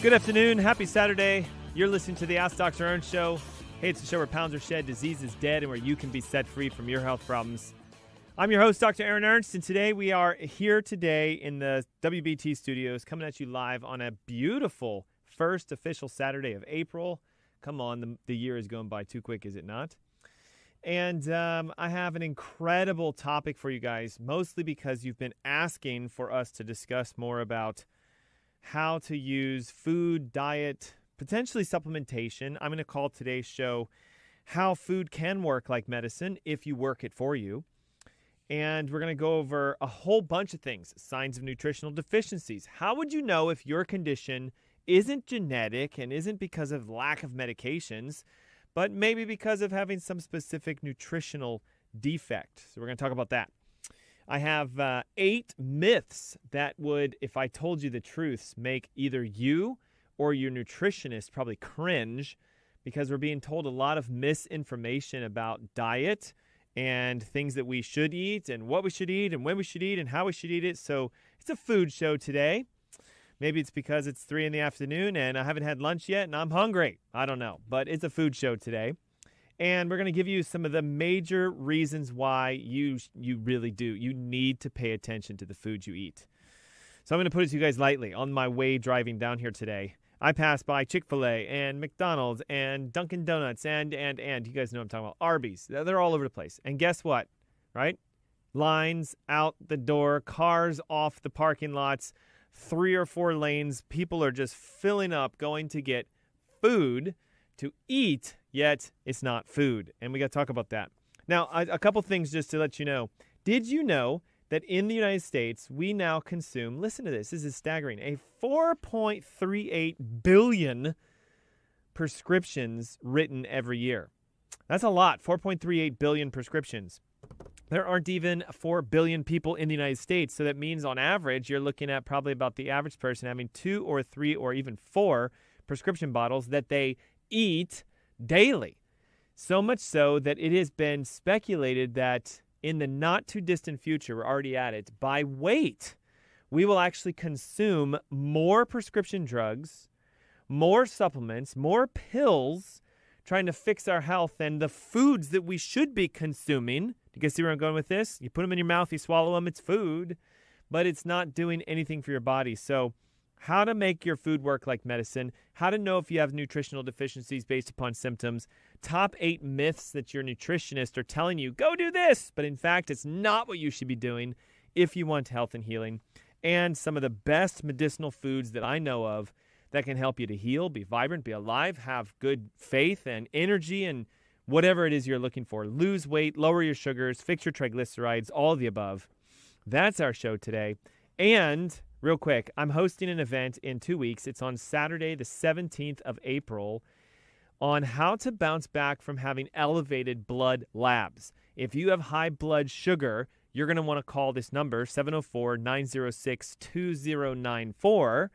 Good afternoon. Happy Saturday. You're listening to the Ask Dr. Ernst Show. Hey, it's the show where pounds are shed, disease is dead, and where you can be set free from your health problems. I'm your host, Dr. Aaron Ernst, and today we are here today in the WBT studios, coming at you live on a beautiful first official Saturday of April. Come on, the year is going by too quick, is it not? And I have an incredible topic for you guys, mostly because you've been asking for us to discuss more about how to use food, diet, potentially supplementation. I'm going to call today's show How Food Can Work Like Medicine If You Work It For You. And we're going to go over a whole bunch of things. Signs of nutritional deficiencies. How would you know if your condition isn't genetic and isn't because of lack of medications, but maybe because of having some specific nutritional defect? So we're going to talk about that. I have 8 myths that would, if I told you the truths, make either you or your nutritionist probably cringe, because we're being told a lot of misinformation about diet and things that we should eat and what we should eat and when we should eat and how we should eat it. So it's a food show today. Maybe it's because it's 3 in the afternoon and I haven't had lunch yet and I'm hungry. I don't know, but it's a food show today. And we're going to give you some of the major reasons why you really do. You need to pay attention to the food you eat. So I'm going to put it to you guys lightly. On my way driving down here today, I passed by Chick-fil-A and McDonald's and Dunkin' Donuts and you guys know what I'm talking about, Arby's. They're all over the place. And guess what, right? Lines out the door, cars off the parking lots, 3 or 4 lanes. People are just filling up, going to get food to eat, yet it's not food. And we got to talk about that. Now, a couple things just to let you know. Did you know that in the United States, we now consume, listen to this is staggering, a 4.38 billion prescriptions written every year. That's a lot, 4.38 billion prescriptions. There aren't even 4 billion people in the United States, so that means on average, you're looking at probably about the average person having 2 or 3 or even 4 prescription bottles that they eat daily. So much so that it has been speculated that in the not too distant future, we're already at it, by weight, we will actually consume more prescription drugs, more supplements, more pills, trying to fix our health than the foods that we should be consuming. Do you guys see where I'm going with this? You put them in your mouth, you swallow them, it's food, but it's not doing anything for your body. So how to make your food work like medicine, how to know if you have nutritional deficiencies based upon symptoms, top 8 myths that your nutritionist are telling you, go do this, but in fact, it's not what you should be doing if you want health and healing, and some of the best medicinal foods that I know of that can help you to heal, be vibrant, be alive, have good faith and energy and whatever it is you're looking for. Lose weight, lower your sugars, fix your triglycerides, all of the above. That's our show today. And real quick, I'm hosting an event in 2 weeks. It's on Saturday, the 17th of April, on how to bounce back from having elevated blood labs. If you have high blood sugar, you're going to want to call this number, 704-906-2094,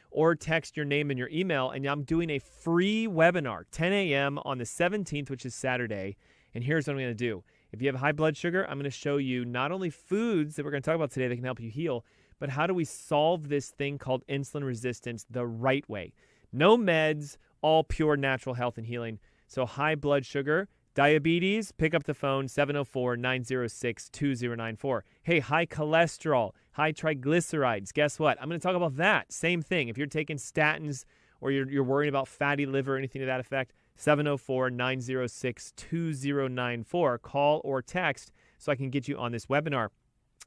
or text your name and your email, and I'm doing a free webinar, 10 a.m. on the 17th, which is Saturday. And here's what I'm going to do. If you have high blood sugar, I'm going to show you not only foods that we're going to talk about today that can help you heal, but how do we solve this thing called insulin resistance the right way? No meds, all pure natural health and healing. So high blood sugar, diabetes, pick up the phone, 704-906-2094. Hey, high cholesterol, high triglycerides, guess what? I'm going to talk about that. Same thing. If you're taking statins or you're worrying about fatty liver or anything to that effect, 704-906-2094. Call or text so I can get you on this webinar.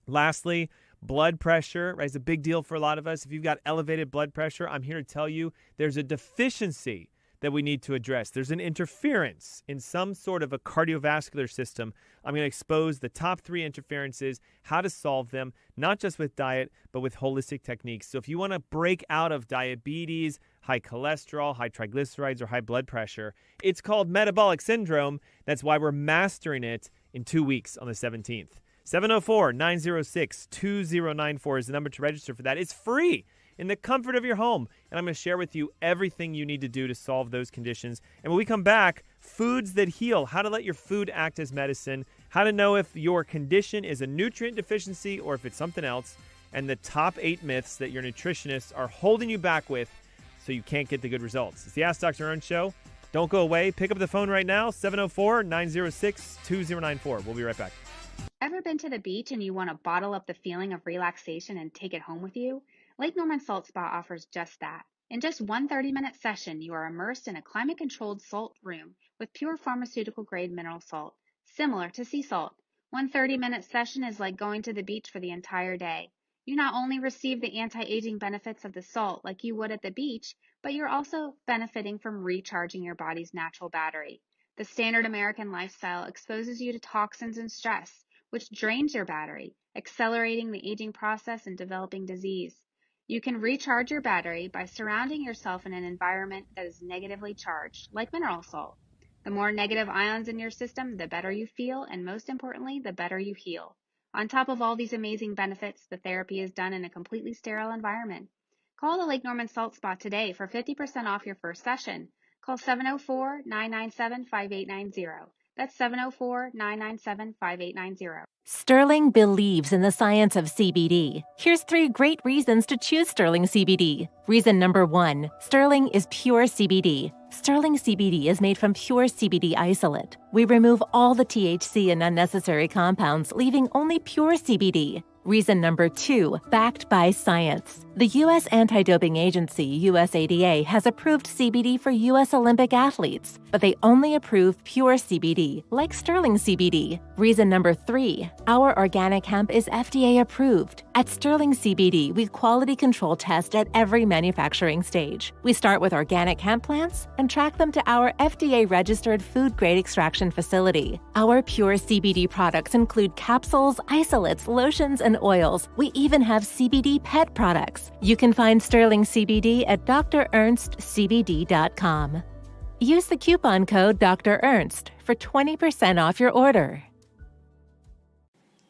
Lastly, blood pressure, right, is a big deal for a lot of us. If you've got elevated blood pressure, I'm here to tell you there's a deficiency that we need to address. There's an interference in some sort of a cardiovascular system. I'm going to expose the top 3 interferences, how to solve them, not just with diet, but with holistic techniques. So if you want to break out of diabetes, high cholesterol, high triglycerides, or high blood pressure, it's called Metabolic Syndrome. That's why we're mastering it in 2 weeks on the 17th. 704-906-2094 is the number to register for that. It's free in the comfort of your home. And I'm going to share with you everything you need to do to solve those conditions. And when we come back, foods that heal, how to let your food act as medicine, how to know if your condition is a nutrient deficiency or if it's something else, and the top 8 myths that your nutritionists are holding you back with. so you can't get the good results. It's the Ask Dr. Ernst Show. Don't go away. Pick up the phone right now, 704-906-2094. We'll be right back. Ever been to the beach and you want to bottle up the feeling of relaxation and take it home with you? Lake Norman Salt Spa offers just that. In just one 30-minute session, you are immersed in a climate-controlled salt room with pure pharmaceutical-grade mineral salt, similar to sea salt. One 30-minute session is like going to the beach for the entire day. You not only receive the anti-aging benefits of the salt like you would at the beach, but you're also benefiting from recharging your body's natural battery. The standard American lifestyle exposes you to toxins and stress, which drains your battery, accelerating the aging process and developing disease. You can recharge your battery by surrounding yourself in an environment that is negatively charged, like mineral salt. The more negative ions in your system, the better you feel, and most importantly, the better you heal. On top of all these amazing benefits, the therapy is done in a completely sterile environment. Call the Lake Norman Salt Spa today for 50% off your first session. Call 704-997-5890. That's 704-997-5890. Sterling believes in the science of CBD. Here's 3 great reasons to choose Sterling CBD. Reason number 1, Sterling is pure CBD. Sterling CBD is made from pure CBD isolate. We remove all the THC and unnecessary compounds, leaving only pure CBD. Reason number 2, backed by science. The U.S. Anti-Doping Agency, USADA, has approved CBD for U.S. Olympic athletes, but they only approve pure CBD, like Sterling CBD. Reason number 3, our organic hemp is FDA approved. At Sterling CBD, we quality control test at every manufacturing stage. We start with organic hemp plants and track them to our FDA-registered food-grade extraction facility. Our pure CBD products include capsules, isolates, lotions, and oils. We even have CBD pet products. You can find Sterling CBD at drernstscbd.com. Use the coupon code Dr. Ernst for 20% off your order.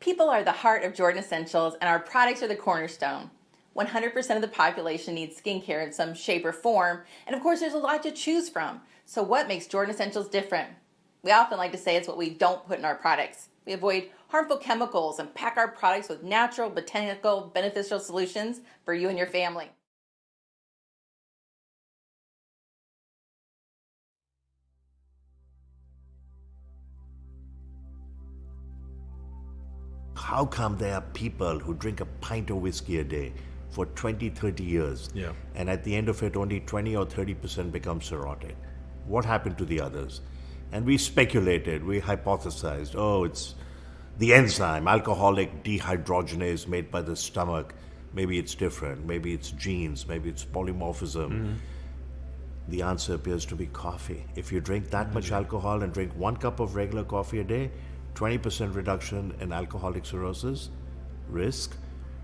People are the heart of Jordan Essentials, and our products are the cornerstone. 100% of the population needs skincare in some shape or form, and of course there's a lot to choose from. So what makes Jordan Essentials different? We often like to say it's what we don't put in our products. We avoid harmful chemicals and pack our products with natural, botanical, beneficial solutions for you and your family. How come there are people who drink a pint of whiskey a day for 20, 30 years, and at the end of it only 20 or 30% become cirrhotic? What happened to the others? And we speculated, we hypothesized, it's the enzyme, alcoholic dehydrogenase made by the stomach. Maybe it's different, maybe it's genes, maybe it's polymorphism. Mm-hmm. The answer appears to be coffee. If you drink that much alcohol and drink 1 cup of regular coffee a day, 20% reduction in alcoholic cirrhosis risk,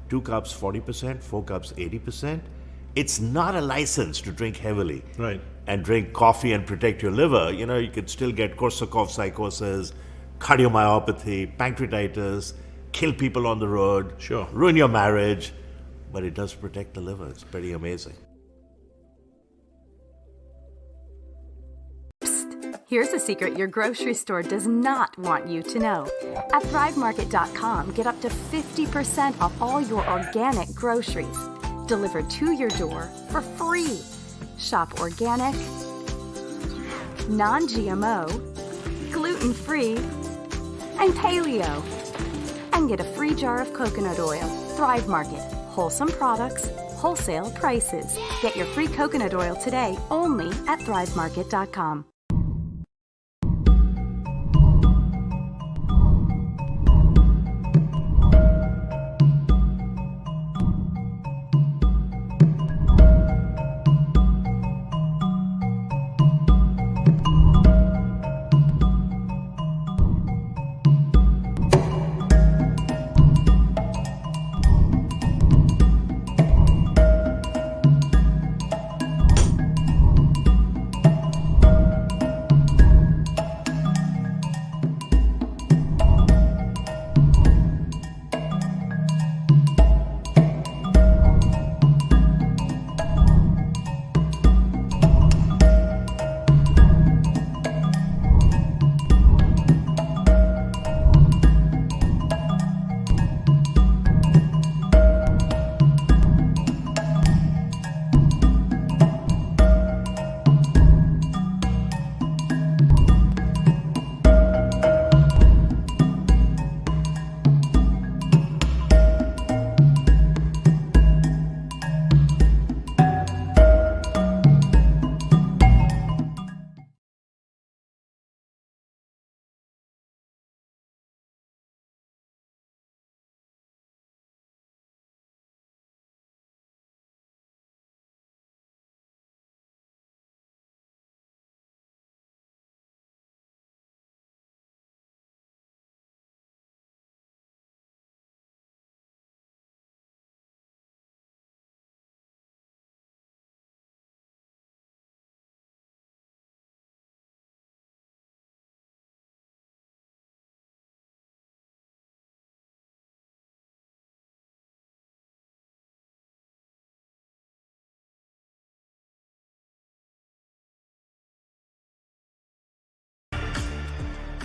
2 cups 40%, 4 cups 80%. It's not a license to drink heavily. Right. And drink coffee and protect your liver. You could still get Korsakoff psychosis, cardiomyopathy, pancreatitis, kill people on the road, ruin your marriage, but it does protect the liver. It's pretty amazing. Here's a secret your grocery store does not want you to know. At ThriveMarket.com, get up to 50% off all your organic groceries, delivered to your door for free. Shop organic, non-GMO, gluten-free, and paleo. And get a free jar of coconut oil. Thrive Market. Wholesome products, wholesale prices. Get your free coconut oil today only at ThriveMarket.com.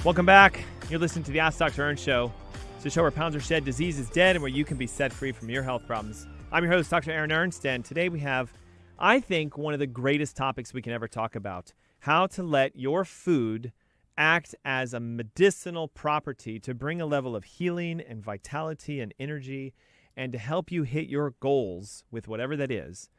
Welcome back. You're listening to the Ask Dr. Ernst Show. It's a show where pounds are shed, disease is dead, and where you can be set free from your health problems. I'm your host, Dr. Aaron Ernst, and today we have, I think, one of the greatest topics we can ever talk about: how to let your food act as a medicinal property to bring a level of healing and vitality and energy, and to help you hit your goals with whatever that is,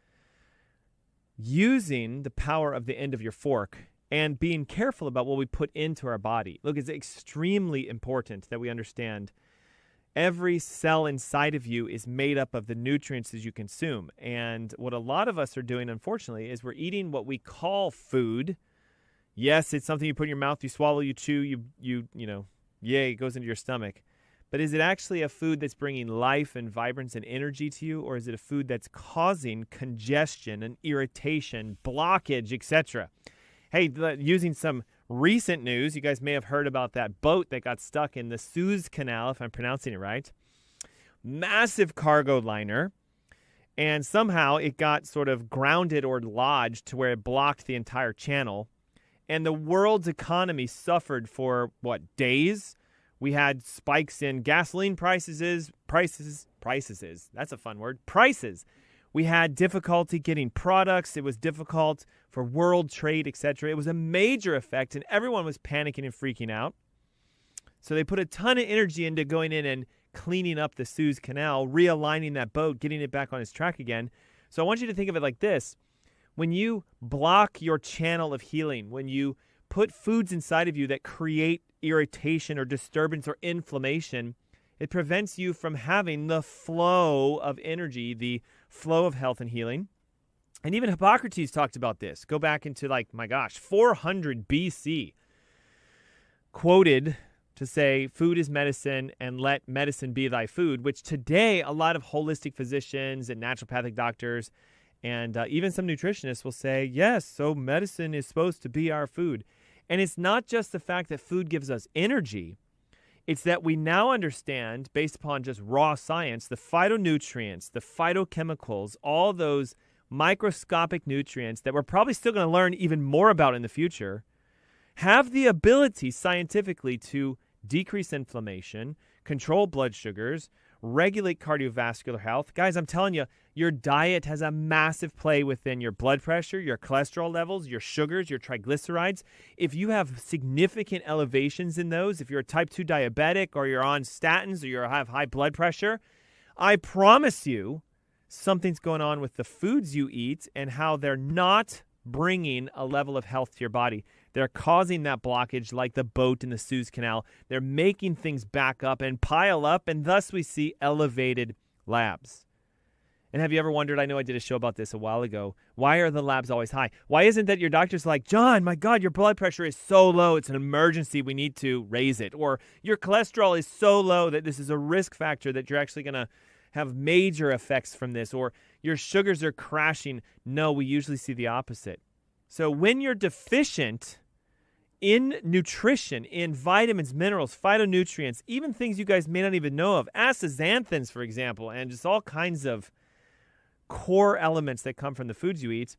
using the power of the end of your fork and being careful about what we put into our body. Look, it's extremely important that we understand every cell inside of you is made up of the nutrients that you consume. And what a lot of us are doing, unfortunately, is we're eating what we call food. Yes, it's something you put in your mouth, you swallow, you chew, you know, yay, it goes into your stomach. But is it actually a food that's bringing life and vibrance and energy to you, or is it a food that's causing congestion and irritation, blockage, etc.? Hey, using some recent news, you guys may have heard about that boat that got stuck in the Suez Canal, if I'm pronouncing it right. Massive cargo liner. And somehow it got sort of grounded or lodged to where it blocked the entire channel. And the world's economy suffered for, days? We had spikes in gasoline prices. That's a fun word. Prices. We had difficulty getting products. It was difficult for world trade, etc. It was a major effect, and everyone was panicking and freaking out. So they put a ton of energy into going in and cleaning up the Suez Canal, realigning that boat, getting it back on its track again. So I want you to think of it like this. When you block your channel of healing, when you put foods inside of you that create irritation or disturbance or inflammation, it prevents you from having the flow of energy, the flow of health and healing. And even Hippocrates talked about this. Go back into 400 BC. Quoted to say, food is medicine and let medicine be thy food, which today a lot of holistic physicians and naturopathic doctors and even some nutritionists will say, yes, so medicine is supposed to be our food. And it's not just the fact that food gives us energy. It's that we now understand, based upon just raw science, the phytonutrients, the phytochemicals, all those microscopic nutrients that we're probably still going to learn even more about in the future, have the ability scientifically to decrease inflammation, control blood sugars, regulate cardiovascular health. Guys, I'm telling you, your diet has a massive play within your blood pressure, your cholesterol levels, your sugars, your triglycerides. If you have significant elevations in those, if you're a type 2 diabetic or you're on statins or you have high blood pressure, I promise you something's going on with the foods you eat and how they're not bringing a level of health to your body. They're causing that blockage like the boat in the Suez Canal. They're making things back up and pile up, and thus we see elevated labs. And have you ever wondered, I know I did a show about this a while ago, why are the labs always high? Why isn't that your doctor's like, John, my God, your blood pressure is so low, it's an emergency, we need to raise it. Or your cholesterol is so low that this is a risk factor that you're actually going to have major effects from this. Or your sugars are crashing. No, we usually see the opposite. So when you're deficient in nutrition, in vitamins, minerals, phytonutrients, even things you guys may not even know of, astaxanthins, for example, and just all kinds of core elements that come from the foods you eat,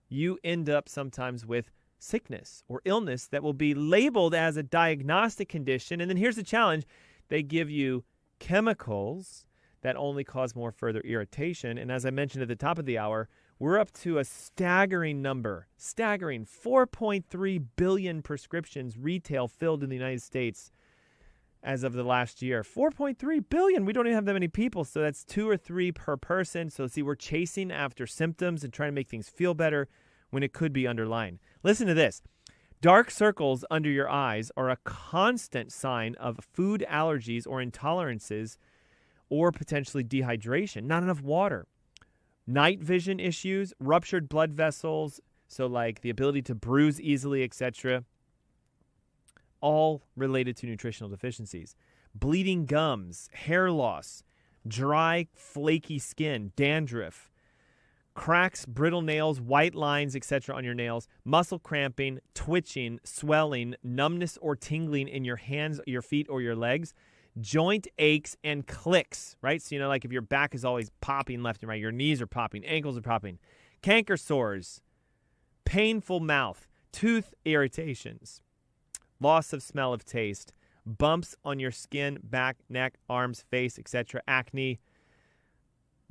you end up sometimes with sickness or illness that will be labeled as a diagnostic condition. And then here's the challenge. They give you chemicals that only cause more further irritation. And as I mentioned at the top of the hour, we're up to a staggering 4.3 billion prescriptions retail filled in the United States as of the last year. 4.3 billion. We don't even have that many people, so that's 2 or 3 per person. So see, we're chasing after symptoms and trying to make things feel better when it could be underlying. Listen to this. Dark circles under your eyes are a constant sign of food allergies or intolerances or potentially dehydration, not enough water. Night vision issues, ruptured blood vessels, so like the ability to bruise easily, etc., all related to nutritional deficiencies. Bleeding gums, hair loss, dry, flaky skin, dandruff, cracks, brittle nails, white lines, etc. on your nails, muscle cramping, twitching, swelling, numbness or tingling in your hands, your feet, or your legs, joint aches and clicks, right? So, like if your back is always popping left and right, your knees are popping, ankles are popping, canker sores, painful mouth, tooth irritations, loss of smell of taste, bumps on your skin, back, neck, arms, face, etc., acne,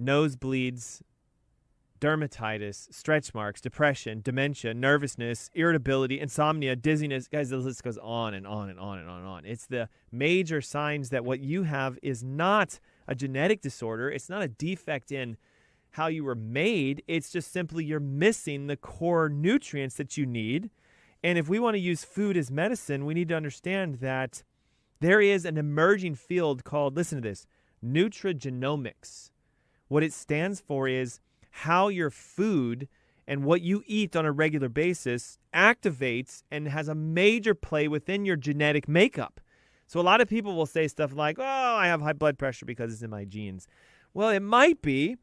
nosebleeds, dermatitis, stretch marks, depression, dementia, nervousness, irritability, insomnia, dizziness. Guys, the list goes on and on and on and on and on. It's the major signs that what you have is not a genetic disorder. It's not a defect in how you were made. It's just simply you're missing the core nutrients that you need. And if we want to use food as medicine, we need to understand that there is an emerging field called, listen to this, nutrigenomics. What it stands for is how your food and what you eat on a regular basis activates and has a major play within your genetic makeup. So a lot of people will say stuff like, oh, I have high blood pressure because it's in my genes. Well, it might be,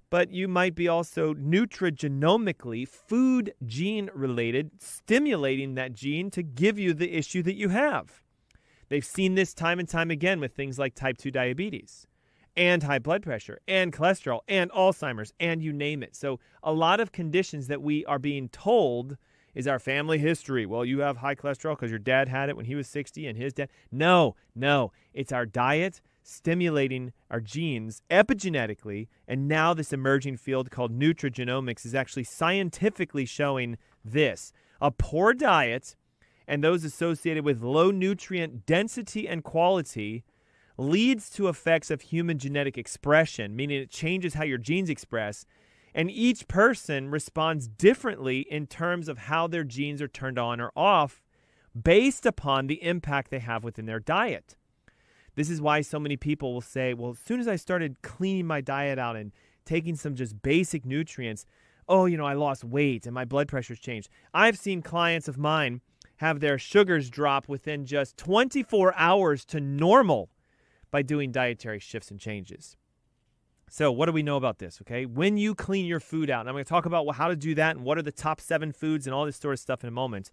but you might be also nutrigenomically, food gene related, stimulating that gene to give you the issue that you have. They've seen this time and time again with things like type 2 diabetes and high blood pressure and cholesterol and Alzheimer's and you name it. So a lot of conditions that we are being told is our family history. Well, you have high cholesterol because your dad had it when he was 60 and his dad. No. It's our diet stimulating our genes epigenetically. And now this emerging field called nutrigenomics is actually scientifically showing this. A poor diet and those associated with low nutrient density and quality leads to effects of human genetic expression, meaning it changes how your genes express. And each person responds differently in terms of how their genes are turned on or off based upon the impact they have within their diet. This is why so many people will say, well, as soon as I started cleaning my diet out and taking some just basic nutrients, oh, I lost weight and my blood pressure's changed. I've seen clients of mine have their sugars drop within just 24 hours to normal by doing dietary shifts and changes. So what do we know about this, okay? When you clean your food out, and I'm going to talk about how to do that and what are the top 7 foods and all this sort of stuff in a moment.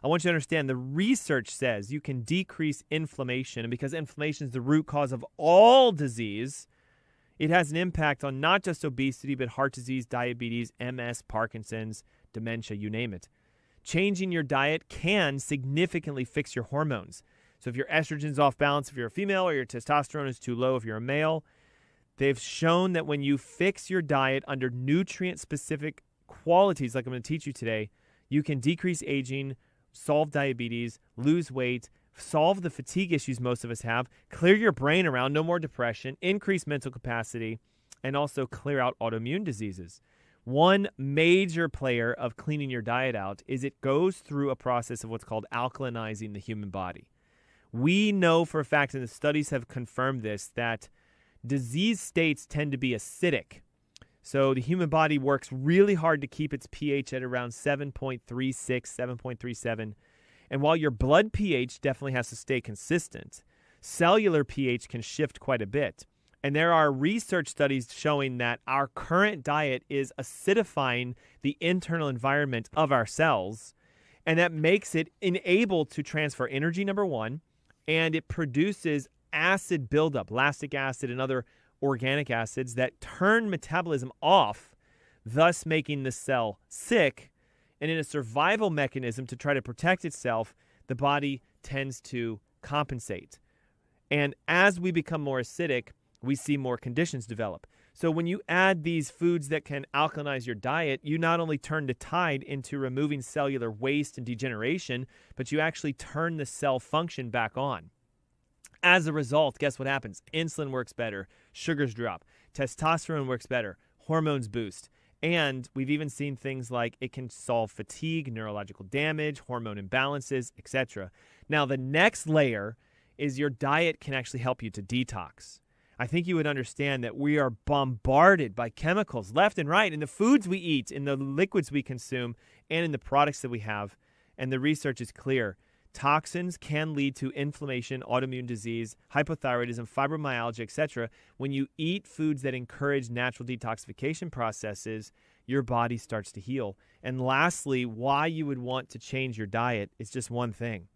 I want you to understand the research says you can decrease inflammation, and because inflammation is the root cause of all disease, it has an impact on not just obesity, but heart disease, diabetes, MS, Parkinson's, dementia, you name it. Changing your diet can significantly fix your hormones. So if your estrogen's off balance, if you're a female, or your testosterone is too low if you're a male, they've shown that when you fix your diet under nutrient-specific qualities, like I'm going to teach you today, you can decrease aging, solve diabetes, lose weight, solve the fatigue issues most of us have, clear your brain around, no more depression, increase mental capacity, and also clear out autoimmune diseases. One major player of cleaning your diet out is it goes through a process of what's called alkalinizing the human body. We know for a fact, and the studies have confirmed this, that disease states tend to be acidic. So the human body works really hard to keep its pH at around 7.36, 7.37. And while your blood pH definitely has to stay consistent, cellular pH can shift quite a bit. And there are research studies showing that our current diet is acidifying the internal environment of our cells, and that makes it unable to transfer energy, number one, and it produces acid buildup, lactic acid and other organic acids that turn metabolism off, thus making the cell sick. And in a survival mechanism to try to protect itself, the body tends to compensate. And as we become more acidic, we see more conditions develop. So when you add these foods that can alkalinize your diet, you not only turn the tide into removing cellular waste and degeneration, but you actually turn the cell function back on. As a result, guess what happens? Insulin works better, sugars drop, testosterone works better, hormones boost. And we've even seen things like it can solve fatigue, neurological damage, hormone imbalances, etc. Now, the next layer is your diet can actually help you to detox. I think you would understand that we are bombarded by chemicals left and right in the foods we eat, in the liquids we consume, and in the products that we have. And the research is clear. Toxins can lead to inflammation, autoimmune disease, hypothyroidism, fibromyalgia, etc. When you eat foods that encourage natural detoxification processes, your body starts to heal. And lastly, why you would want to change your diet is just one thing.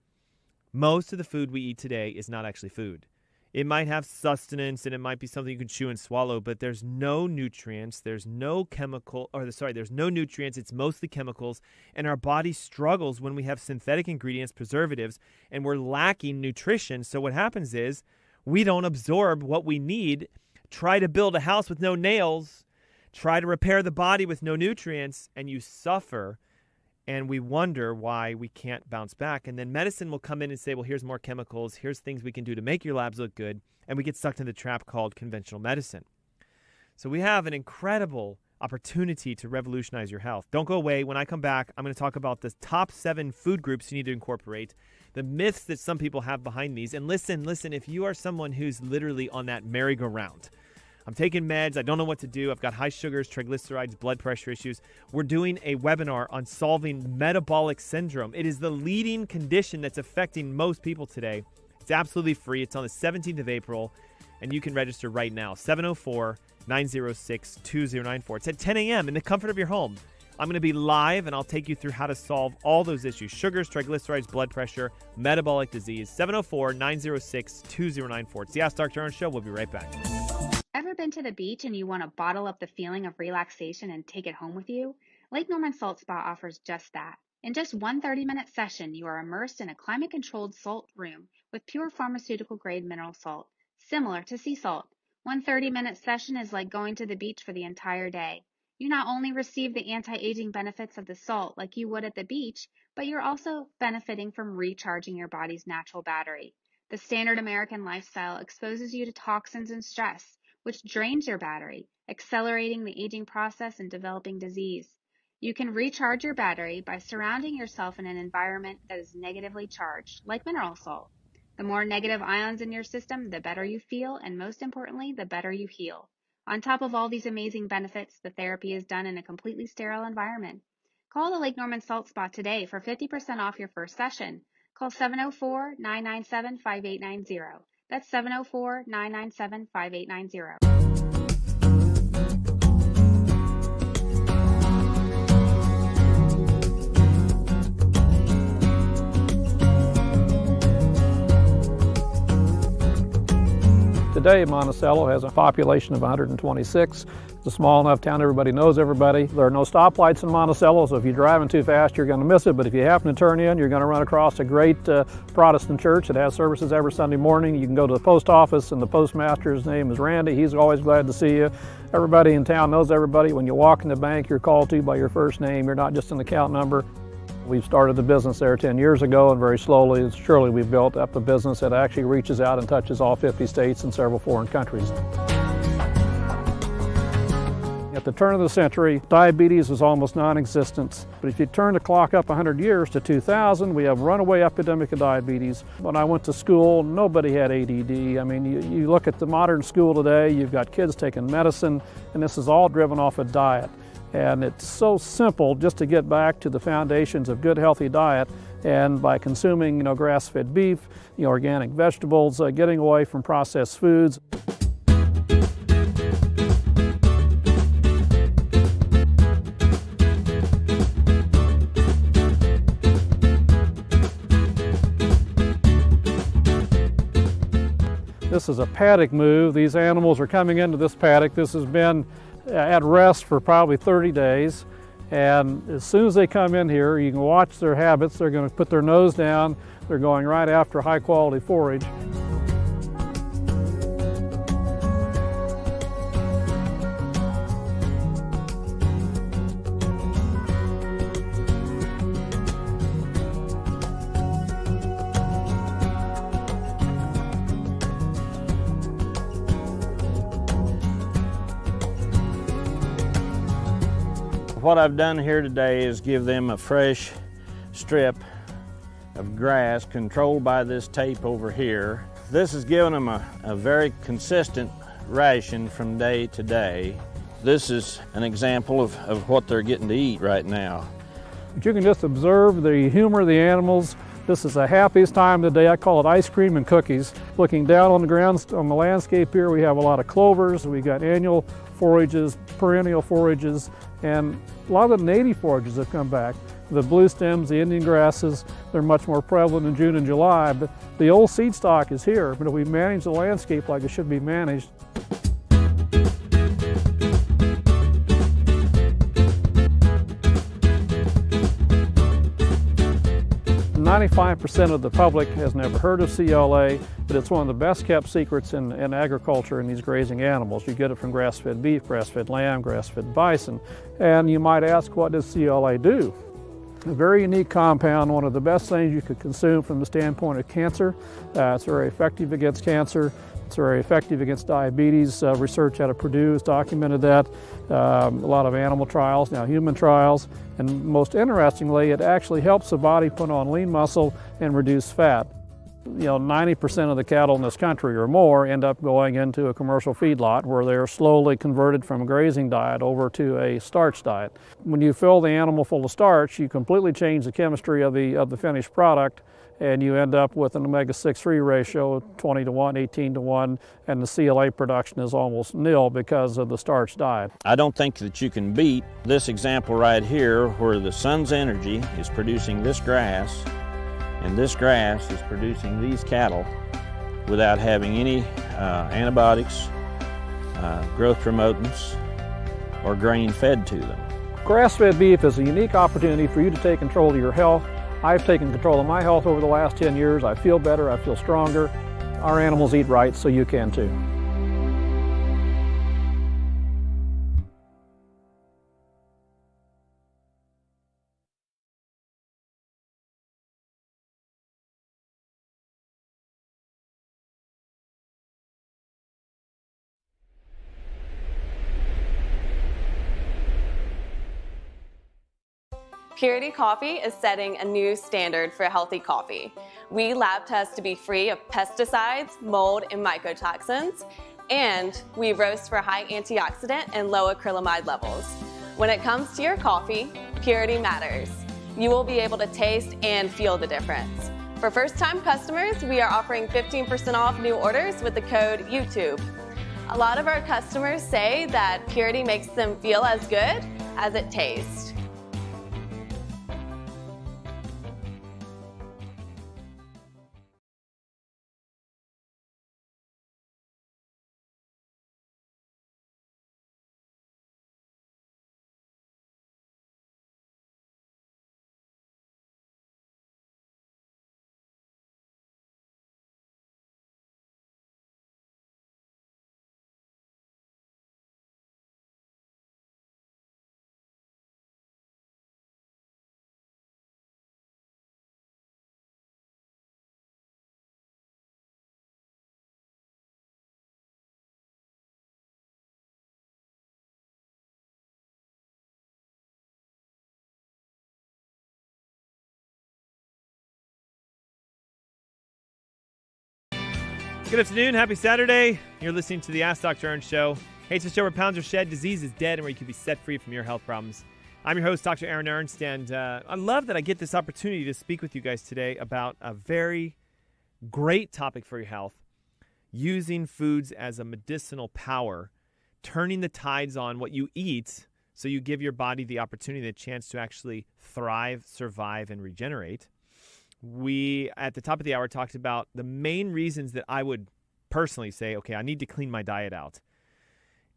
Most of the food we eat today is not actually food. It might have sustenance and it might be something you can chew and swallow, but there's no nutrients, there's no nutrients, it's mostly chemicals, and our body struggles when we have synthetic ingredients, preservatives, and we're lacking nutrition. So what happens is we don't absorb what we need. Try to build a house with no nails, try to repair the body with no nutrients, and you suffer. And we wonder why we can't bounce back. And then medicine will come in and say, well, here's more chemicals. Here's things we can do to make your labs look good. And we get sucked into the trap called conventional medicine. So we have an incredible opportunity to revolutionize your health. Don't go away. When I come back, I'm going to talk about the top 7 food groups you need to incorporate, the myths that some people have behind these. And listen, if you are someone who's literally on that merry-go-round, I'm taking meds, I don't know what to do, I've got high sugars, triglycerides, blood pressure issues. We're doing a webinar on solving metabolic syndrome. It is the leading condition that's affecting most people today. It's absolutely free. It's on the 17th of April, and you can register right now, 704-906-2094. It's at 10 a.m. in the comfort of your home. I'm going to be live, and I'll take you through how to solve all those issues: sugars, triglycerides, blood pressure, metabolic disease. 704-906-2094. It's the Ask Dr. Ernst Show. We'll be right back. Ever been to the beach and you want to bottle up the feeling of relaxation and take it home with you? Lake Norman Salt Spa offers just that. In just one 30-minute session, you are immersed in a climate-controlled salt room with pure pharmaceutical-grade mineral salt, similar to sea salt. One 30-minute session is like going to the beach for the entire day. You not only receive the anti-aging benefits of the salt like you would at the beach, but you're also benefiting from recharging your body's natural battery. The standard American lifestyle exposes you to toxins and stress, which drains your battery, accelerating the aging process and developing disease. You can recharge your battery by surrounding yourself in an environment that is negatively charged, like mineral salt. The more negative ions in your system, the better you feel, and most importantly, the better you heal. On top of all these amazing benefits, the therapy is done in a completely sterile environment. Call the Lake Norman Salt Spa today for 50% off your first session. Call 704-997-5890. That's 704-997-5890. Today, Monticello has a population of 126. It's a small enough town, everybody knows everybody. There are no stoplights in Monticello, so if you're driving too fast, you're going to miss it. But if you happen to turn in, you're going to run across a great Protestant church that has services every Sunday morning. You can go to the post office, and the postmaster's name is Randy. He's always glad to see you. Everybody in town knows everybody. When you walk in the bank, you're called to by your first name. You're not just an account number. We've started the business there 10 years ago, and very slowly and surely we've built up a business that actually reaches out and touches all 50 states and several foreign countries. At the turn of the century, diabetes was almost non-existent. But if you turn the clock up 100 years to 2000, we have runaway epidemic of diabetes. When I went to school, nobody had ADD. I mean, you look at the modern school today, you've got kids taking medicine, and this is all driven off a diet. And it's so simple just to get back to the foundations of good, healthy diet, and by consuming, grass-fed beef, organic vegetables, getting away from processed foods. This is a paddock move. These animals are coming into this paddock. This has been at rest for probably 30 days, and as soon as they come in here, you can watch their habits. They're going to put their nose down. They're going right after high quality forage. What I've done here today is give them a fresh strip of grass controlled by this tape over here. This has given them a very consistent ration from day to day. This is an example of what they're getting to eat right now. But you can just observe the humor of the animals. This is the happiest time of the day. I call it ice cream and cookies. Looking down on the ground, on the landscape here, we have a lot of clovers. We've got annual forages, perennial forages, and a lot of the native forages have come back. The blue stems, the Indian grasses, they're much more prevalent in June and July, but the old seed stock is here. But if we manage the landscape like it should be managed, 95% of the public has never heard of CLA, but it's one of the best kept secrets in agriculture in these grazing animals. You get it from grass-fed beef, grass-fed lamb, grass-fed bison. And you might ask, what does CLA do? A very unique compound, one of the best things you could consume from the standpoint of cancer. It's very effective against cancer. It's very effective against diabetes. Research out of Purdue has documented that. A lot of animal trials, now human trials. And most interestingly, it actually helps the body put on lean muscle and reduce fat. 90% of the cattle in this country or more end up going into a commercial feedlot where they're slowly converted from a grazing diet over to a starch diet. When you fill the animal full of starch, you completely change the chemistry of the finished product, and you end up with an omega-6-3 ratio 20-1, 18-1, and the CLA production is almost nil because of the starch diet. I don't think that you can beat this example right here where the sun's energy is producing this grass, and this grass is producing these cattle without having any antibiotics, growth promotants, or grain fed to them. Grass-fed beef is a unique opportunity for you to take control of your health. I've taken control of my health over the last 10 years. I feel better, I feel stronger. Our animals eat right, so you can too. Purity Coffee is setting a new standard for healthy coffee. We lab test to be free of pesticides, mold, and mycotoxins, and we roast for high antioxidant and low acrylamide levels. When it comes to your coffee, purity matters. You will be able to taste and feel the difference. For first-time customers, we are offering 15% off new orders with the code YouTube. A lot of our customers say that purity makes them feel as good as it tastes. Good afternoon. Happy Saturday. You're listening to the Ask Dr. Ernst Show. Hey, it's a show where pounds are shed, disease is dead, and where you can be set free from your health problems. I'm your host, Dr. Aaron Ernst, and I love that I get this opportunity to speak with you guys today about a very great topic for your health, using foods as a medicinal power, turning the tides on what you eat so you give your body the opportunity, the chance to actually thrive, survive, and regenerate. We, at the top of the hour, talked about the main reasons that I would personally say, okay, I need to clean my diet out.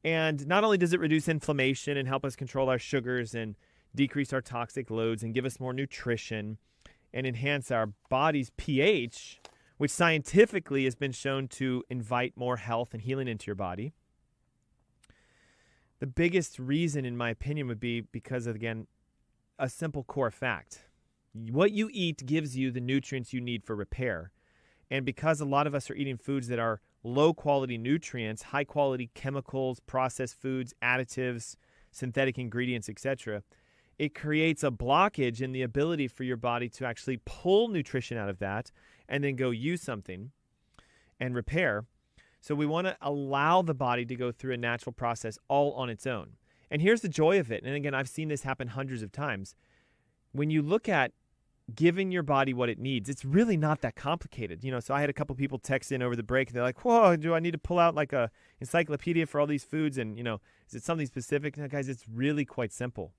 And not only does it reduce inflammation and help us control our sugars and decrease our toxic loads and give us more nutrition and enhance our body's pH, which scientifically has been shown to invite more health and healing into your body. The biggest reason, in my opinion, would be because of, again, a simple core fact. What you eat gives you the nutrients you need for repair. And because a lot of us are eating foods that are low-quality nutrients, high-quality chemicals, processed foods, additives, synthetic ingredients, etc., it creates a blockage in the ability for your body to actually pull nutrition out of that and then go use something and repair. So we want to allow the body to go through a natural process all on its own. And here's the joy of it. And again, I've seen this happen hundreds of times. When you look at giving your body what it needs, it's really not that complicated. So I had a couple people text in over the break. They're like, whoa, do I need to pull out like a encyclopedia for all these foods? And, is it something specific? No, guys, it's really quite simple.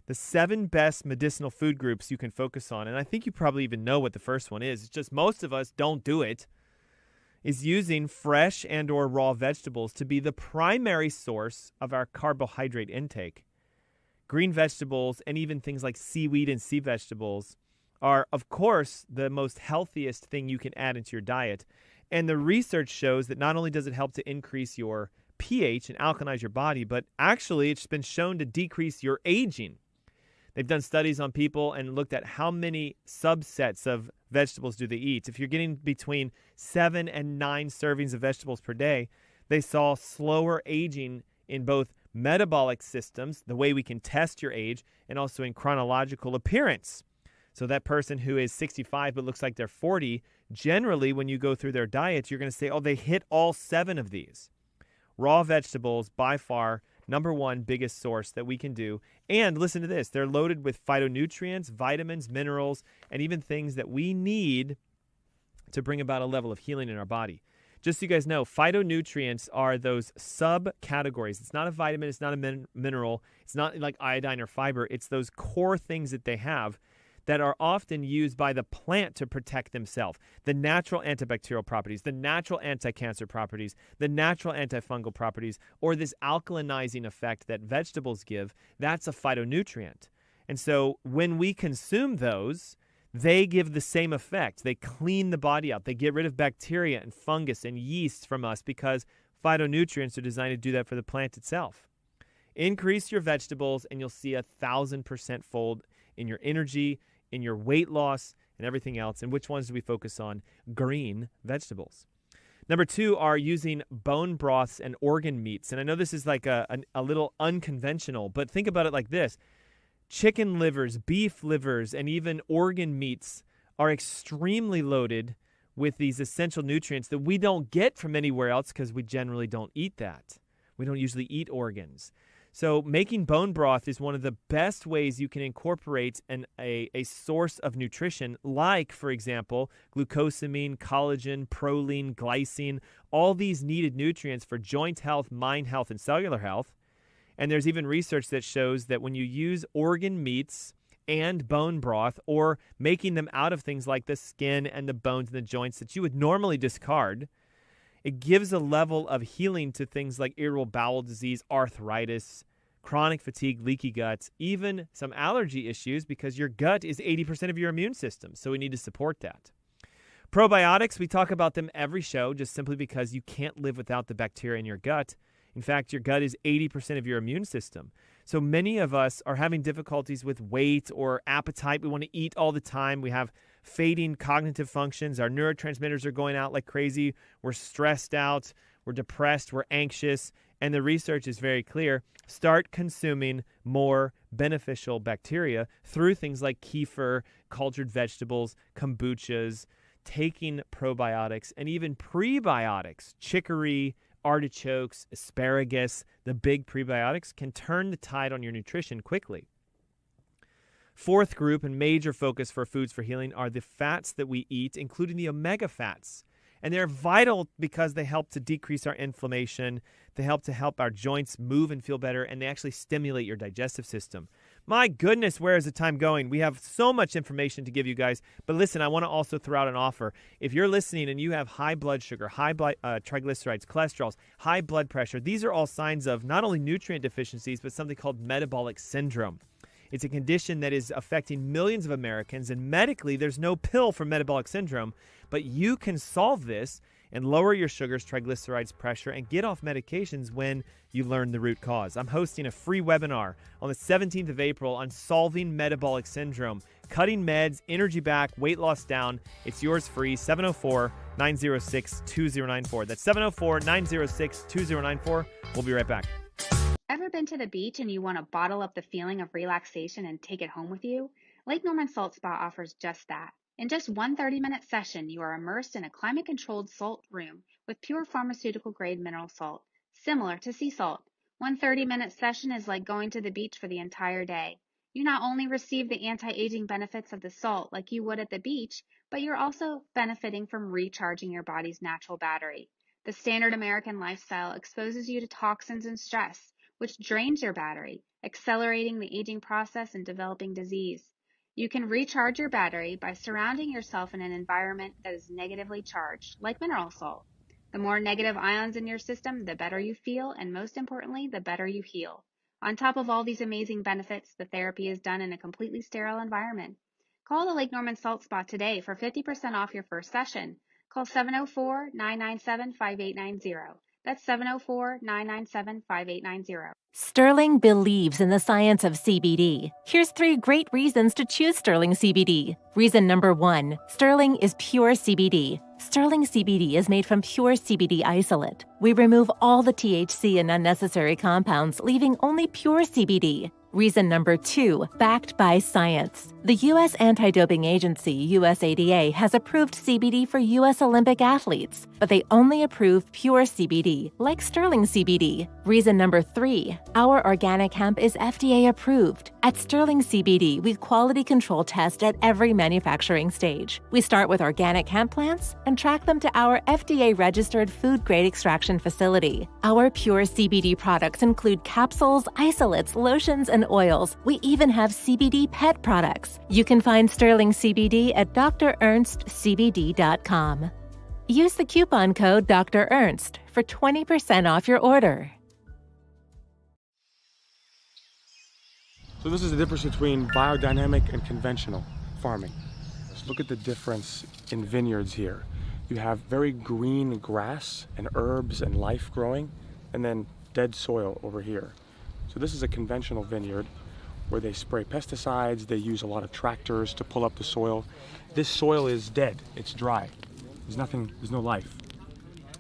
The 7 best medicinal food groups you can focus on, and I think you probably even know what the first one is. It's just most of us don't do it, is using fresh and or raw vegetables to be the primary source of our carbohydrate intake. Green vegetables and even things like seaweed and sea vegetables are, of course, the most healthiest thing you can add into your diet. And the research shows that not only does it help to increase your pH and alkalinize your body, but actually it's been shown to decrease your aging. They've done studies on people and looked at how many subsets of vegetables do they eat. If you're getting between 7 and 9 servings of vegetables per day, they saw slower aging in both metabolic systems, the way we can test your age, and also in chronological appearance. So that person who is 65 but looks like they're 40, generally when you go through their diets, you're going to say, oh, they hit all 7 of these. Raw vegetables, by far, number one biggest source that we can do. And listen to this, they're loaded with phytonutrients, vitamins, minerals, and even things that we need to bring about a level of healing in our body. Just so you guys know, phytonutrients are those subcategories. It's not a vitamin, it's not a mineral, it's not like iodine or fiber. It's those core things that they have that are often used by the plant to protect themselves. The natural antibacterial properties, the natural anti-cancer properties, the natural antifungal properties, or this alkalinizing effect that vegetables give, that's a phytonutrient. And so when we consume those, they give the same effect. They clean the body out. They get rid of bacteria and fungus and yeast from us because phytonutrients are designed to do that for the plant itself. Increase your vegetables and you'll see 1,000% fold in your energy, in your weight loss, and everything else. And which ones do we focus on? Green vegetables. Number 2 are using bone broths and organ meats. And I know this is like a little unconventional, but think about it like this. Chicken livers, beef livers, and even organ meats are extremely loaded with these essential nutrients that we don't get from anywhere else because we generally don't eat that. We don't usually eat organs. So making bone broth is one of the best ways you can incorporate a source of nutrition like, for example, glucosamine, collagen, proline, glycine, all these needed nutrients for joint health, mind health, and cellular health. And there's even research that shows that when you use organ meats and bone broth or making them out of things like the skin and the bones and the joints that you would normally discard, it gives a level of healing to things like irritable bowel disease, arthritis, chronic fatigue, leaky gut, even some allergy issues because your gut is 80% of your immune system. So we need to support that. Probiotics, we talk about them every show just simply because you can't live without the bacteria in your gut. In fact, your gut is 80% of your immune system. So many of us are having difficulties with weight or appetite. We want to eat all the time. We have fading cognitive functions. Our neurotransmitters are going out like crazy. We're stressed out. We're depressed. We're anxious. And the research is very clear. Start consuming more beneficial bacteria through things like kefir, cultured vegetables, kombuchas, taking probiotics, and even prebiotics, chicory, artichokes, asparagus, the big prebiotics can turn the tide on your nutrition quickly. 4th group and major focus for foods for healing are the fats that we eat, including the omega fats. And they're vital because they help to decrease our inflammation, they help our joints move and feel better, and they actually stimulate your digestive system. My goodness, where is the time going? We have so much information to give you guys. But listen, I want to also throw out an offer. If you're listening and you have high blood sugar, high triglycerides, cholesterol, high blood pressure, these are all signs of not only nutrient deficiencies, but something called metabolic syndrome. It's a condition that is affecting millions of Americans, and medically, there's no pill for metabolic syndrome, but you can solve this and lower your sugars, triglycerides, pressure, and get off medications when you learn the root cause. I'm hosting a free webinar on the 17th of April on solving metabolic syndrome, cutting meds, energy back, weight loss down. It's yours free, 704-906-2094. That's 704-906-2094. We'll be right back. Ever been to the beach and you want to bottle up the feeling of relaxation and take it home with you? Lake Norman Salt Spa offers just that. In just one 30-minute session, you are immersed in a climate-controlled salt room with pure pharmaceutical-grade mineral salt, similar to sea salt. One 30-minute session is like going to the beach for the entire day. You not only receive the anti-aging benefits of the salt like you would at the beach, but you're also benefiting from recharging your body's natural battery. The standard American lifestyle exposes you to toxins and stress, which drains your battery, accelerating the aging process and developing disease. You can recharge your battery by surrounding yourself in an environment that is negatively charged, like mineral salt. The more negative ions in your system, the better you feel, and most importantly, the better you heal. On top of all these amazing benefits, the therapy is done in a completely sterile environment. Call the Lake Norman Salt Spa today for 50% off your first session. Call 704-997-5890. That's 704-997-5890. Sterling believes in the science of CBD. Here's 3 great reasons to choose Sterling CBD. Reason number 1, Sterling is pure CBD. Sterling CBD is made from pure CBD isolate. We remove all the THC and unnecessary compounds, leaving only pure CBD. Reason number 2, backed by science. The U.S. Anti-Doping Agency, USADA, has approved CBD for U.S. Olympic athletes, but they only approve pure CBD, like Sterling CBD. Reason number 3, our organic hemp is FDA approved. At Sterling CBD, we quality control test at every manufacturing stage. We start with organic hemp plants and track them to our FDA-registered food-grade extraction facility. Our pure CBD products include capsules, isolates, lotions, and oils. We even have CBD pet products. You can find Sterling CBD at drernstscbd.com. Use the coupon code Dr. Ernst for 20% off your order. So this is the difference between biodynamic and conventional farming. Let's look at the difference in vineyards here. You have very green grass and herbs and life growing, and then dead soil over here. So this is a conventional vineyard where they spray pesticides, they use a lot of tractors to pull up the soil. This soil is dead, it's dry. There's no life.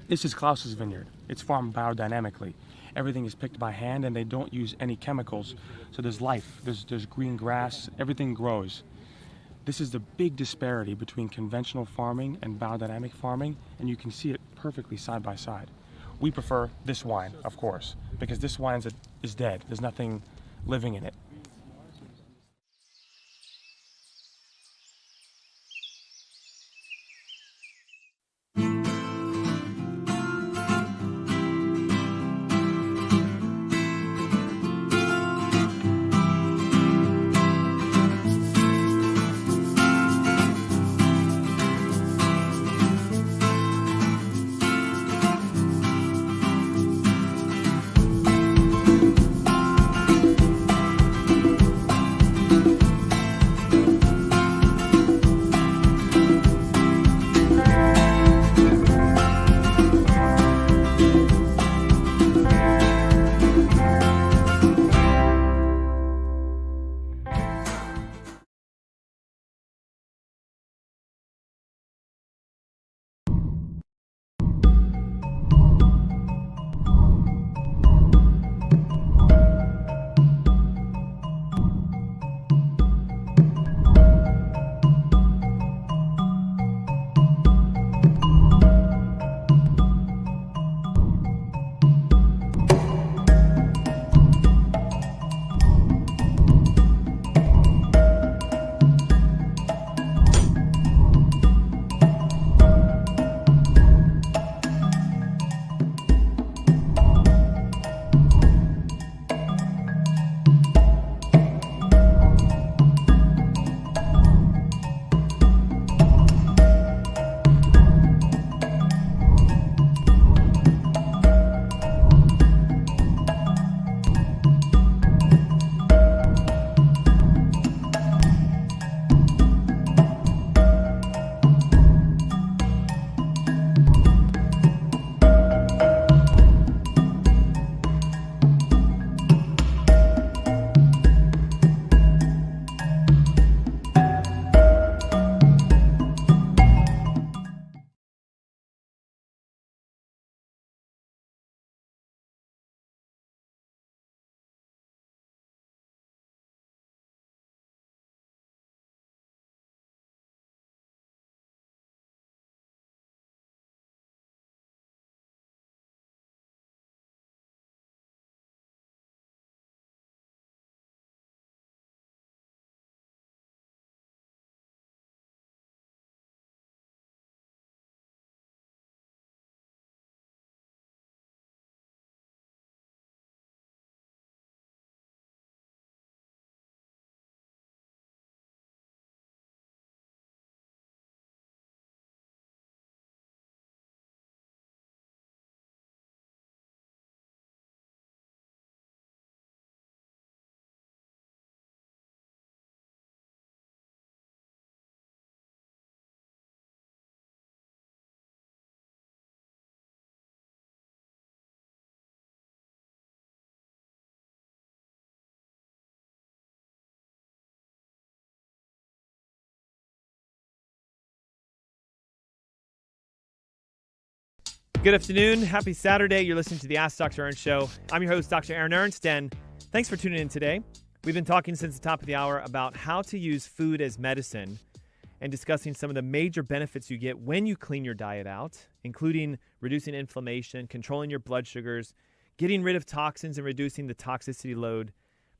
This is Klaus's vineyard. It's farmed biodynamically. Everything is picked by hand and they don't use any chemicals. So there's life, there's green grass, everything grows. This is the big disparity between conventional farming and biodynamic farming, and you can see it perfectly side by side. We prefer this wine, of course, because this wine is dead. There's nothing living in it. Good afternoon. Happy Saturday. You're listening to the Ask Dr. Ernst Show. I'm your host, Dr. Aaron Ernst, and thanks for tuning in today. We've been talking since the top of the hour about how to use food as medicine and discussing some of the major benefits you get when you clean your diet out, including reducing inflammation, controlling your blood sugars, getting rid of toxins and reducing the toxicity load,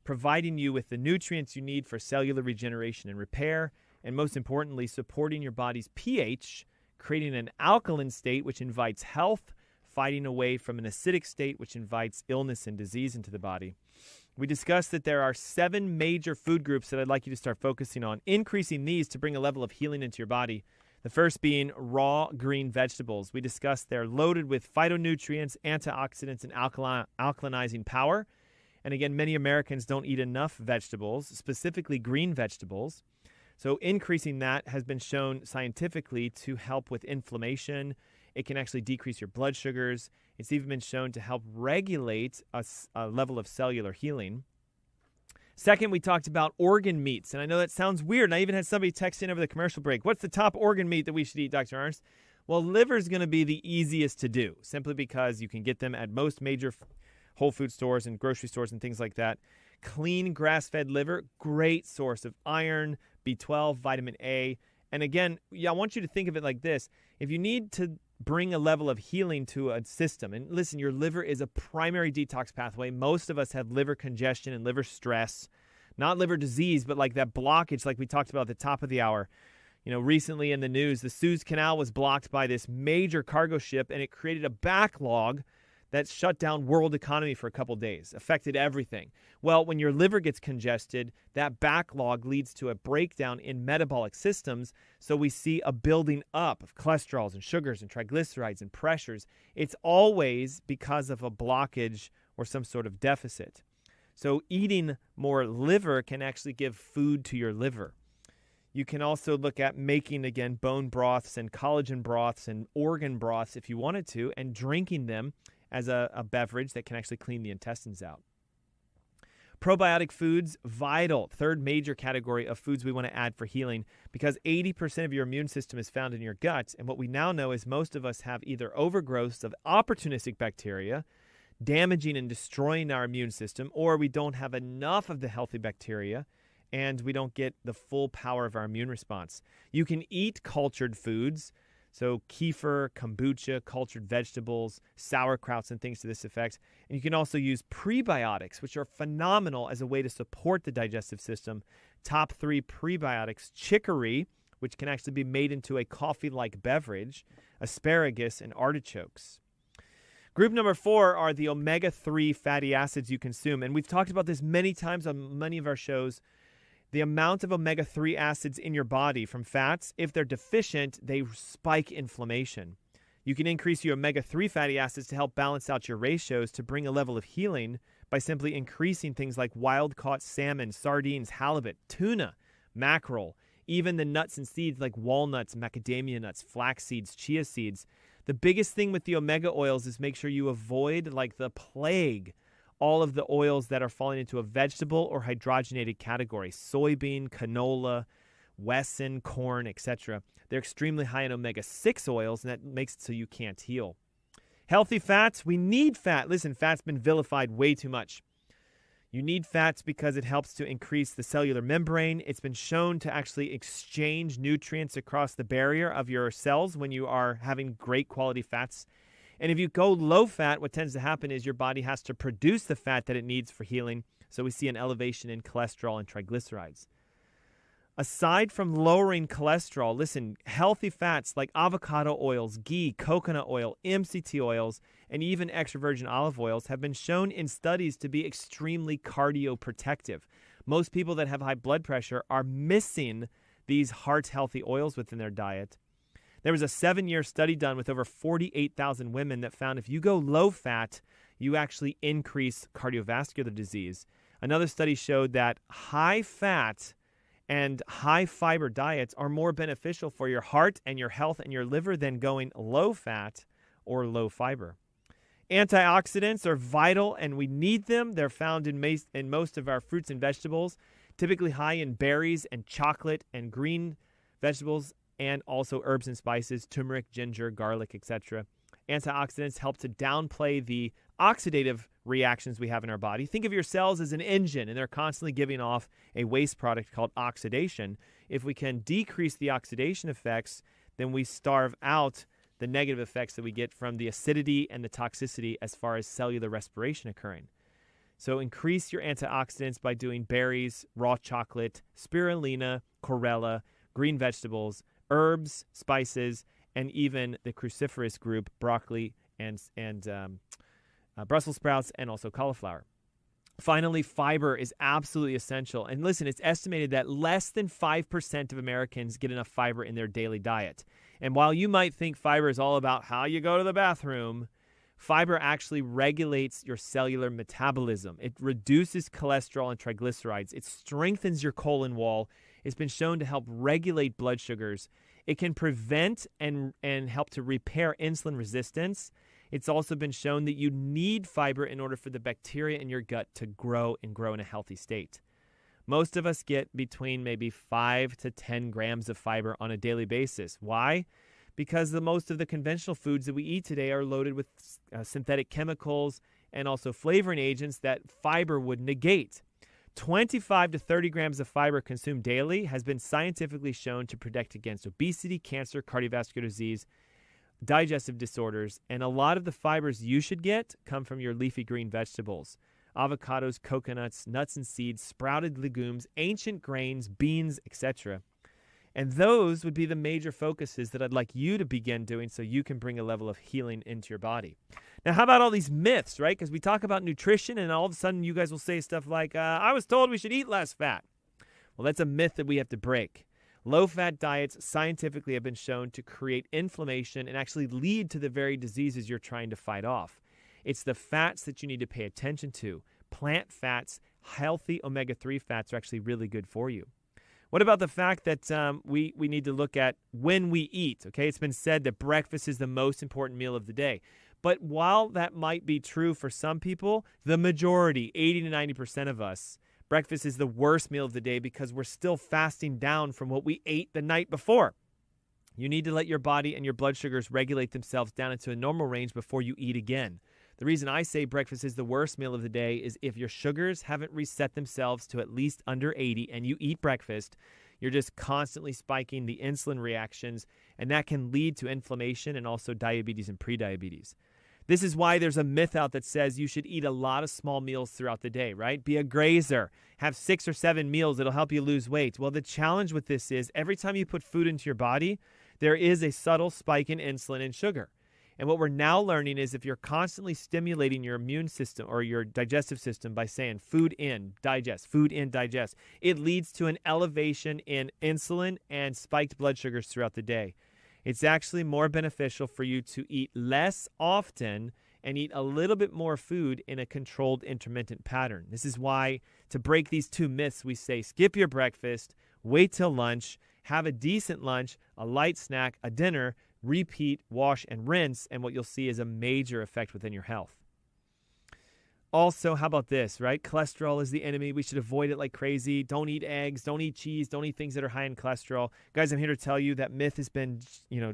providing you with the nutrients you need for cellular regeneration and repair, and most importantly, supporting your body's pH, creating an alkaline state, which invites health, fighting away from an acidic state, which invites illness and disease into the body. We discussed that there are 7 major food groups that I'd like you to start focusing on, increasing these to bring a level of healing into your body. The first being raw green vegetables. We discussed they're loaded with phytonutrients, antioxidants, and alkalinizing power. And again, many Americans don't eat enough vegetables, specifically green vegetables. So increasing that has been shown scientifically to help with inflammation. It can actually decrease your blood sugars. It's even been shown to help regulate a level of cellular healing. Second, we talked about organ meats. And I know that sounds weird. And I even had somebody text in over the commercial break. What's the top organ meat that we should eat, Dr. Ernst? Well, liver is going to be the easiest to do, simply because you can get them at most major Whole Food stores and grocery stores and things like that. Clean grass-fed liver, great source of iron, B12, vitamin A. And again, I want you to think of it like this. If you need to bring a level of healing to a system, and listen, your liver is a primary detox pathway. Most of us have liver congestion and liver stress, not liver disease, but like that blockage like we talked about at the top of the hour. You know, recently in the news, the Suez Canal was blocked by this major cargo ship, and it created a backlog that shut down world economy for a couple days, affected everything. Well, when your liver gets congested, that backlog leads to a breakdown in metabolic systems. So we see a building up of cholesterols and sugars and triglycerides and pressures. It's always because of a blockage or some sort of deficit. So eating more liver can actually give food to your liver. You can also look at making, again, bone broths and collagen broths and organ broths if you wanted to, and drinking them as a beverage that can actually clean the intestines out. Probiotic foods, vital, third major category of foods we want to add for healing, because 80% of your immune system is found in your gut. And what we now know is most of us have either overgrowths of opportunistic bacteria, damaging and destroying our immune system, or we don't have enough of the healthy bacteria, and we don't get the full power of our immune response. You can eat cultured foods, so kefir, kombucha, cultured vegetables, sauerkrauts, and things to this effect. And you can also use prebiotics, which are phenomenal as a way to support the digestive system. Top 3 prebiotics: chicory, which can actually be made into a coffee-like beverage, asparagus, and artichokes. Group number 4 are the omega-3 fatty acids you consume. And we've talked about this many times on many of our shows. The amount of omega-3 acids in your body from fats, if they're deficient, they spike inflammation. You can increase your omega-3 fatty acids to help balance out your ratios to bring a level of healing by simply increasing things like wild-caught salmon, sardines, halibut, tuna, mackerel, even the nuts and seeds like walnuts, macadamia nuts, flax seeds, chia seeds. The biggest thing with the omega oils is make sure you avoid, like the plague, all of the oils that are falling into a vegetable or hydrogenated category: soybean, canola, Wesson, corn, etc. They're extremely high in omega-6 oils, and that makes it so you can't heal. Healthy fats, we need fat. Listen, fat's been vilified way too much. You need fats because it helps to increase the cellular membrane. It's been shown to actually exchange nutrients across the barrier of your cells when you are having great quality fats. And if you go low fat, what tends to happen is your body has to produce the fat that it needs for healing. So we see an elevation in cholesterol and triglycerides. Aside from lowering cholesterol, listen, healthy fats like avocado oils, ghee, coconut oil, MCT oils, and even extra virgin olive oils have been shown in studies to be extremely cardioprotective. Most people that have high blood pressure are missing these heart-healthy oils within their diet. There was a 7-year study done with over 48,000 women that found if you go low fat, you actually increase cardiovascular disease. Another study showed that high fat and high fiber diets are more beneficial for your heart and your health and your liver than going low fat or low fiber. Antioxidants are vital, and we need them. They're found in most of our fruits and vegetables, typically high in berries and chocolate and green vegetables, and also herbs and spices, turmeric, ginger, garlic, etc. Antioxidants help to downplay the oxidative reactions we have in our body. Think of your cells as an engine, and they're constantly giving off a waste product called oxidation. If we can decrease the oxidation effects, then we starve out the negative effects that we get from the acidity and the toxicity as far as cellular respiration occurring. So increase your antioxidants by doing berries, raw chocolate, spirulina, chlorella, green vegetables, herbs, spices, and even the cruciferous group, broccoli and Brussels sprouts, and also cauliflower. Finally, fiber is absolutely essential. And listen, it's estimated that less than 5% of Americans get enough fiber in their daily diet. And while you might think fiber is all about how you go to the bathroom, fiber actually regulates your cellular metabolism. It reduces cholesterol and triglycerides. It strengthens your colon wall. It's been shown to help regulate blood sugars. It can prevent and help to repair insulin resistance. It's also been shown that you need fiber in order for the bacteria in your gut to grow and grow in a healthy state. Most of us get between maybe 5 to 10 grams of fiber on a daily basis. Why? Because most of the conventional foods that we eat today are loaded with synthetic chemicals and also flavoring agents that fiber would negate. 25 to 30 grams of fiber consumed daily has been scientifically shown to protect against obesity, cancer, cardiovascular disease, digestive disorders, and a lot of the fibers you should get come from your leafy green vegetables. Avocados, coconuts, nuts and seeds, sprouted legumes, ancient grains, beans, etc. And those would be the major focuses that I'd like you to begin doing so you can bring a level of healing into your body. Now, how about all these myths, right? Because we talk about nutrition and all of a sudden you guys will say stuff like, I was told we should eat less fat. Well, that's a myth that we have to break. Low-fat diets scientifically have been shown to create inflammation and actually lead to the very diseases you're trying to fight off. It's the fats that you need to pay attention to. Plant fats, healthy omega-3 fats are actually really good for you. What about the fact that we need to look at when we eat? Okay, it's been said that breakfast is the most important meal of the day. But while that might be true for some people, the majority, 80 to 90% of us, breakfast is the worst meal of the day because we're still fasting down from what we ate the night before. You need to let your body and your blood sugars regulate themselves down into a normal range before you eat again. The reason I say breakfast is the worst meal of the day is if your sugars haven't reset themselves to at least under 80 and you eat breakfast, you're just constantly spiking the insulin reactions, and that can lead to inflammation and also diabetes and prediabetes. This is why there's a myth out that says you should eat a lot of small meals throughout the day, right? Be a grazer. Have 6 or 7 meals. It'll help you lose weight. Well, the challenge with this is every time you put food into your body, there is a subtle spike in insulin and sugar. And what we're now learning is if you're constantly stimulating your immune system or your digestive system by saying food in, digest, it leads to an elevation in insulin and spiked blood sugars throughout the day. It's actually more beneficial for you to eat less often and eat a little bit more food in a controlled intermittent pattern. This is why, to break these two myths, we say skip your breakfast, wait till lunch, have a decent lunch, a light snack, a dinner, repeat, wash, and rinse, and what you'll see is a major effect within your health. Also, how about this, right? Cholesterol is the enemy. We should avoid it like crazy. Don't eat eggs. Don't eat cheese. Don't eat things that are high in cholesterol. Guys, I'm here to tell you that myth has been,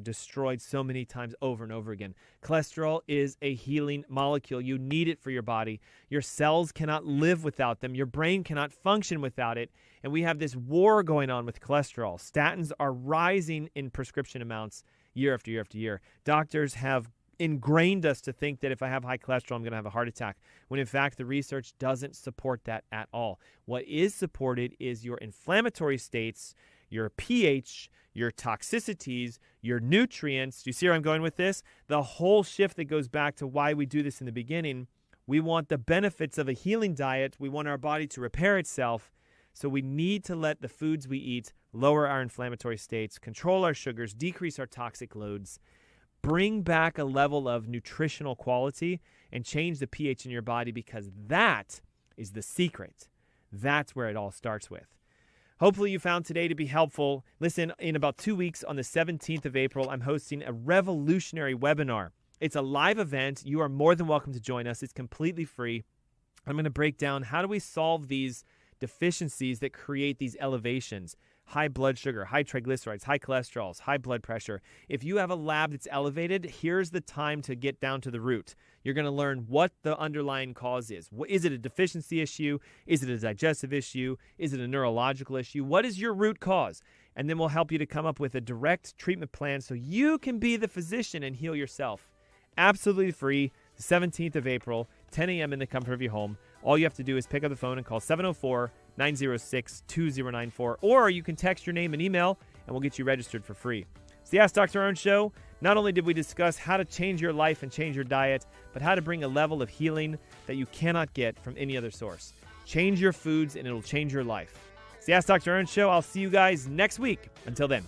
destroyed so many times over and over again. Cholesterol is a healing molecule. You need it for your body. Your cells cannot live without them. Your brain cannot function without it. And we have this war going on with cholesterol. Statins are rising in prescription amounts year after year after year. Doctors have ingrained us to think that if I have high cholesterol, I'm going to have a heart attack, when in fact the research doesn't support that at all. What is supported is your inflammatory states, your pH, your toxicities, your nutrients. Do you see where I'm going with this? The whole shift that goes back to why we do this in the beginning. We want the benefits of a healing diet. We want our body to repair itself. So we need to let the foods we eat lower our inflammatory states, control our sugars, decrease our toxic loads, bring back a level of nutritional quality, and change the pH in your body, because that is the secret. That's where it all starts with. Hopefully you found today to be helpful. Listen, in about 2 weeks on the 17th of April, I'm hosting a revolutionary webinar. It's a live event. You are more than welcome to join us. It's completely free. I'm going to break down how do we solve these deficiencies that create these elevations. high blood sugar, high triglycerides, high cholesterols, high blood pressure. If you have a lab that's elevated, here's the time to get down to the root. You're going to learn what the underlying cause is. Is it a deficiency issue? Is it a digestive issue? Is it a neurological issue? What is your root cause? And then we'll help you to come up with a direct treatment plan so you can be the physician and heal yourself. Absolutely free, the 17th of April, 10 a.m. in the comfort of your home. All you have to do is pick up the phone and call 704-906-2094, or you can text your name and email, and we'll get you registered for free. It's the Ask Dr. Ernst Show. Not only did we discuss how to change your life and change your diet, but how to bring a level of healing that you cannot get from any other source. Change your foods, and it'll change your life. It's the Ask Dr. Ernst Show. I'll see you guys next week. Until then.